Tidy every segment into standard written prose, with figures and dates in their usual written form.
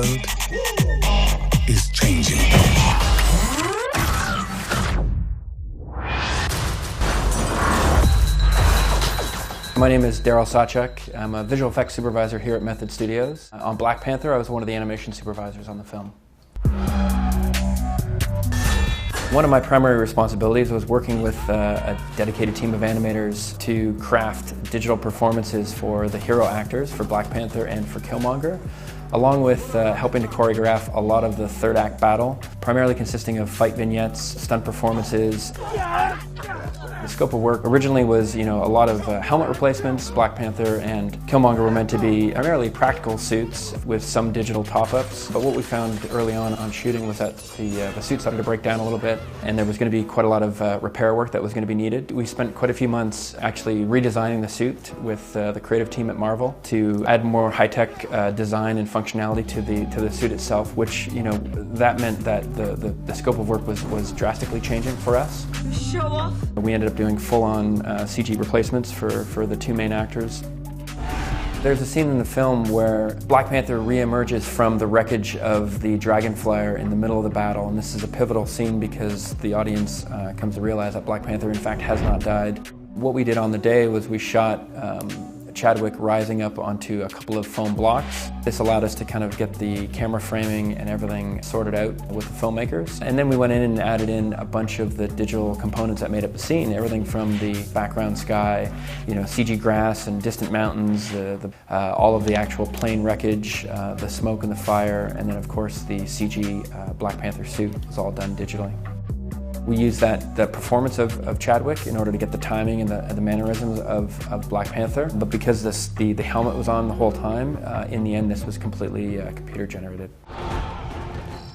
world is changing. My name is Daryl Sawchuk. I'm a visual effects supervisor here at Method Studios. On Black Panther, I was one of the animation supervisors on the film. One of my primary responsibilities was working with a dedicated team of animators to craft digital performances for the hero actors for Black Panther and for Killmonger, along with helping to choreograph a lot of the third act battle, primarily consisting of fight vignettes, stunt performances. The scope of work originally was, a lot of helmet replacements. Black Panther and Killmonger were meant to be primarily practical suits with some digital top-ups. But what we found early on shooting was that the suit started to break down a little bit, and there was going to be quite a lot of repair work that was going to be needed. We spent quite a few months actually redesigning the suit with the creative team at Marvel to add more high-tech design and functionality to the suit itself, which that meant that the scope of work was drastically changing for us. Show off. We ended up doing full-on CG replacements for the two main actors. There's a scene in the film where Black Panther re-emerges from the wreckage of the dragon flyer in the middle of the battle, and this is a pivotal scene because the audience comes to realize that Black Panther in fact has not died. What we did on the day was we shot Chadwick rising up onto a couple of foam blocks. This allowed us to kind of get the camera framing and everything sorted out with the filmmakers. And then we went in and added in a bunch of the digital components that made up the scene. Everything from the background sky, CG grass and distant mountains, all of the actual plane wreckage, the smoke and the fire, and then of course the CG Black Panther suit was all done digitally. We used the performance of Chadwick in order to get the timing and the mannerisms of Black Panther. But because the helmet was on the whole time, in the end this was completely computer generated.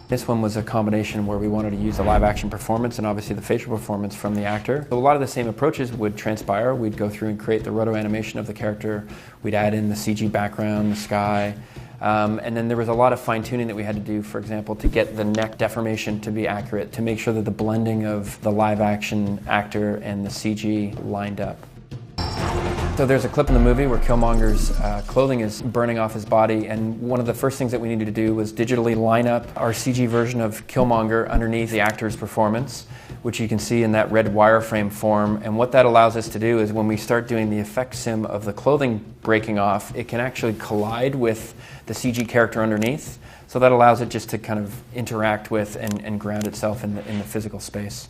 This one was a combination where we wanted to use the live action performance and obviously the facial performance from the actor. So a lot of the same approaches would transpire. We'd go through and create the roto animation of the character. We'd add in the CG background, the sky. And then there was a lot of fine-tuning that we had to do, for example, to get the neck deformation to be accurate, to make sure that the blending of the live-action actor and the CG lined up. So there's a clip in the movie where Killmonger's clothing is burning off his body, and one of the first things that we needed to do was digitally line up our CG version of Killmonger underneath the actor's performance, which you can see in that red wireframe form. And what that allows us to do is when we start doing the effect sim of the clothing breaking off, it can actually collide with the CG character underneath. So that allows it just to kind of interact with and ground itself in the physical space.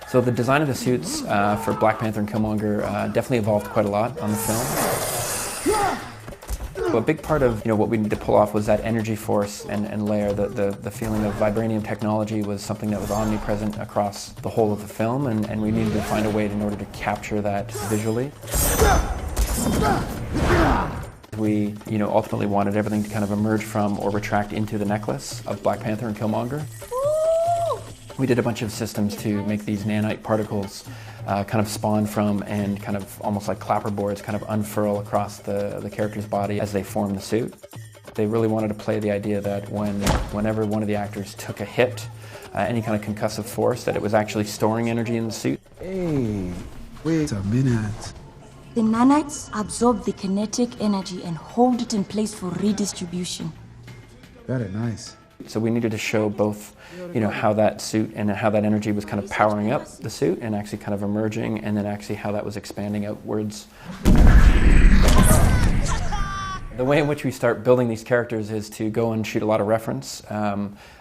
So the design of the suits for Black Panther and Killmonger definitely evolved quite a lot on the film. So a big part of what we needed to pull off was that energy force and layer. The feeling of vibranium technology was something that was omnipresent across the whole of the film, and we needed to find a way in order to capture that visually. We ultimately wanted everything to kind of emerge from or retract into the necklace of Black Panther and Killmonger. We did a bunch of systems to make these nanite particles kind of spawn from and kind of almost like clapperboards kind of unfurl across the character's body as they form the suit. They really wanted to play the idea that whenever one of the actors took a hit, any kind of concussive force, that it was actually storing energy in the suit. Hey, wait a minute. The nanites absorb the kinetic energy and hold it in place for redistribution. Very nice. So we needed to show both, how that suit and how that energy was kind of powering up the suit and actually kind of emerging, and then actually how that was expanding outwards. The way in which we start building these characters is to go and shoot a lot of reference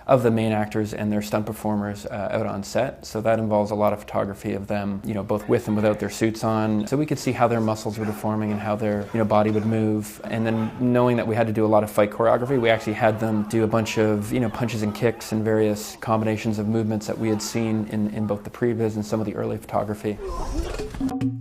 of the main actors and their stunt performers out on set. So that involves a lot of photography of them, both with and without their suits on. So we could see how their muscles were deforming and how their body would move. And then knowing that we had to do a lot of fight choreography, we actually had them do a bunch of punches and kicks and various combinations of movements that we had seen in both the previs and some of the early photography.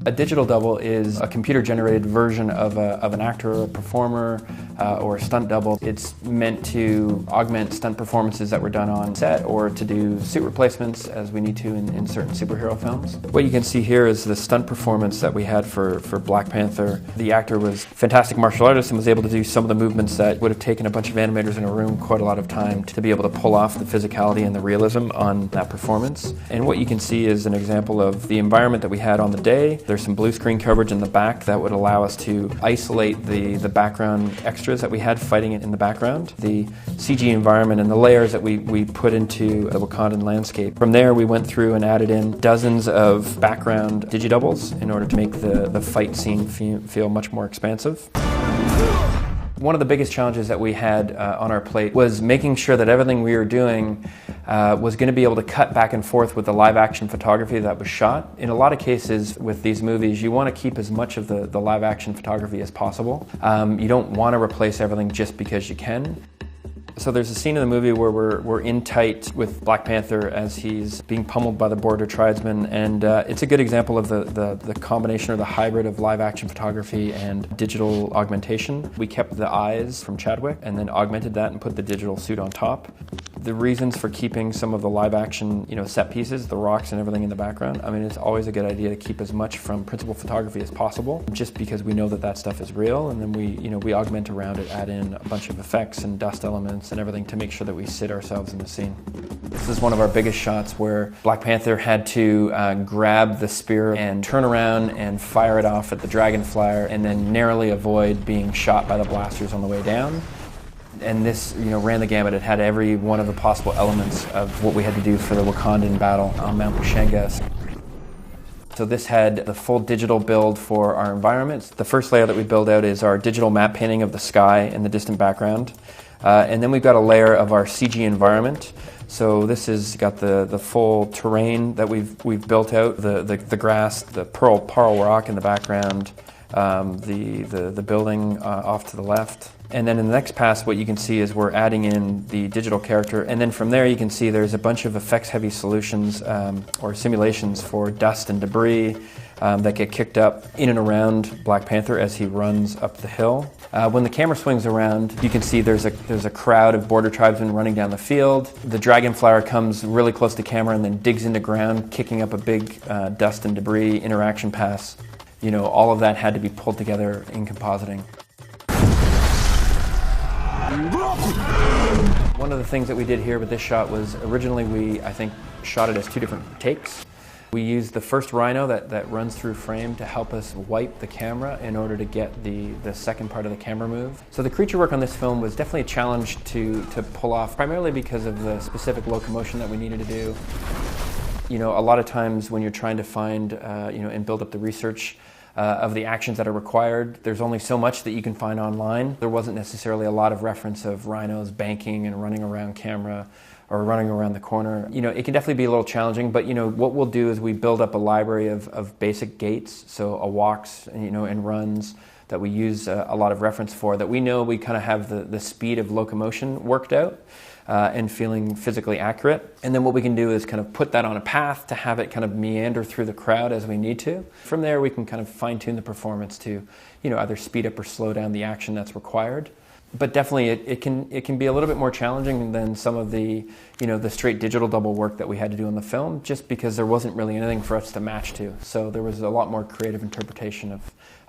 A digital double is a computer-generated version of an actor or a performer or a stunt double. It's meant to augment stunt performances that that were done on set, or to do suit replacements as we need to in certain superhero films. What you can see here is the stunt performance that we had for Black Panther. The actor was a fantastic martial artist and was able to do some of the movements that would have taken a bunch of animators in a room quite a lot of time to be able to pull off the physicality and the realism on that performance. And what you can see is an example of the environment that we had on the day. There's some blue screen coverage in the back that would allow us to isolate the background extras that we had fighting in the background, the CG environment and the layers that we put into the Wakandan landscape. From there we went through and added in dozens of background digidoubles in order to make the fight scene feel much more expansive. One of the biggest challenges that we had on our plate was making sure that everything we were doing was going to be able to cut back and forth with the live action photography that was shot. In a lot of cases with these movies, you want to keep as much of the live action photography as possible. You don't want to replace everything just because you can. So there's a scene in the movie where we're in tight with Black Panther as he's being pummeled by the border tribesmen, and it's a good example of the combination or the hybrid of live action photography and digital augmentation. We kept the eyes from Chadwick and then augmented that and put the digital suit on top. The reasons for keeping some of the live action, set pieces, the rocks and everything in the background, I mean, it's always a good idea to keep as much from principal photography as possible, just because we know that stuff is real, and then we augment around it, add in a bunch of effects and dust elements and everything to make sure that we sit ourselves in the scene. This is one of our biggest shots where Black Panther had to grab the spear and turn around and fire it off at the dragon flyer and then narrowly avoid being shot by the blasters on the way down. And this, ran the gamut. It had every one of the possible elements of what we had to do for the Wakandan battle on Mount Pushenga. So this had the full digital build for our environments. The first layer that we build out is our digital map painting of the sky in the distant background. And then we've got a layer of our CG environment. So this has got the full terrain that we've built out, the grass, the pearl rock in the background, the building off to the left. And then in the next pass, what you can see is we're adding in the digital character. And then from there, you can see there's a bunch of effects-heavy solutions or simulations for dust and debris that get kicked up in and around Black Panther as he runs up the hill. When the camera swings around, you can see there's a crowd of border tribesmen running down the field. The dragon flyer comes really close to camera and then digs into ground, kicking up a big dust and debris interaction pass. All of that had to be pulled together in compositing. One of the things that we did here with this shot was originally we, I think, shot it as 2 different takes. We used the first rhino that runs through frame to help us wipe the camera in order to get the second part of the camera move. So the creature work on this film was definitely a challenge to pull off, primarily because of the specific locomotion that we needed to do. A lot of times when you're trying to find, and build up the research of the actions that are required, there's only so much that you can find online. There wasn't necessarily a lot of reference of rhinos banking and running around camera or running around the corner. It can definitely be a little challenging, but what we'll do is we build up a library of basic gaits, so walks, and runs that we use a lot of reference for, that we know we kind of have the speed of locomotion worked out and feeling physically accurate. And then what we can do is kind of put that on a path to have it kind of meander through the crowd as we need to. From there we can kind of fine-tune the performance to either speed up or slow down the action that's required. But definitely it can be a little bit more challenging than some of the the straight digital double work that we had to do in the film, just because there wasn't really anything for us to match to. So there was a lot more creative interpretation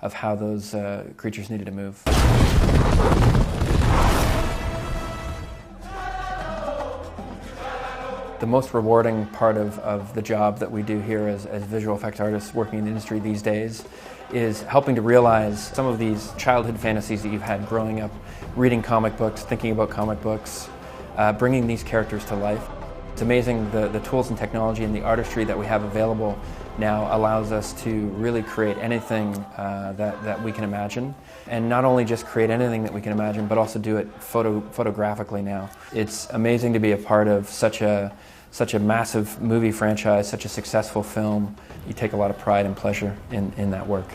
of how those creatures needed to move. The most rewarding part of the job that we do here as visual effects artists working in the industry these days is helping to realize some of these childhood fantasies that you've had growing up, reading comic books, thinking about comic books, bringing these characters to life. It's amazing the tools and technology and the artistry that we have available now allows us to really create anything that we can imagine. And not only just create anything that we can imagine, but also do it photographically now. It's amazing to be a part of such a massive movie franchise, such a successful film. You take a lot of pride and pleasure in that work.